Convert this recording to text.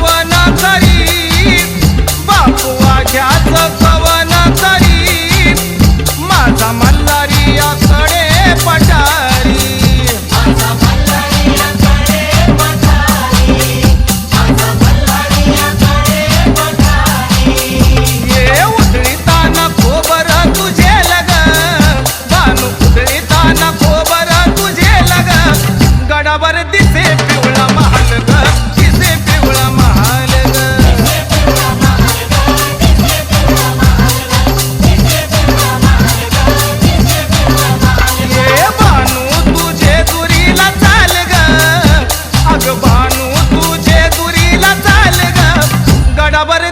कवन करी बापू वाघ्याचं कवन करी माझा मल्हारी याकडे पठारी ये उधळीताना खोबर तुझे लग भानू उधळीताना खोबर तुझे लग गडावर दिसे पिवळा महाल ग दिसे पिवळा महाल ग ये भानू तुझे दुरीला चाल ग अग भानू तुझे दुरीला चाल ग गडावर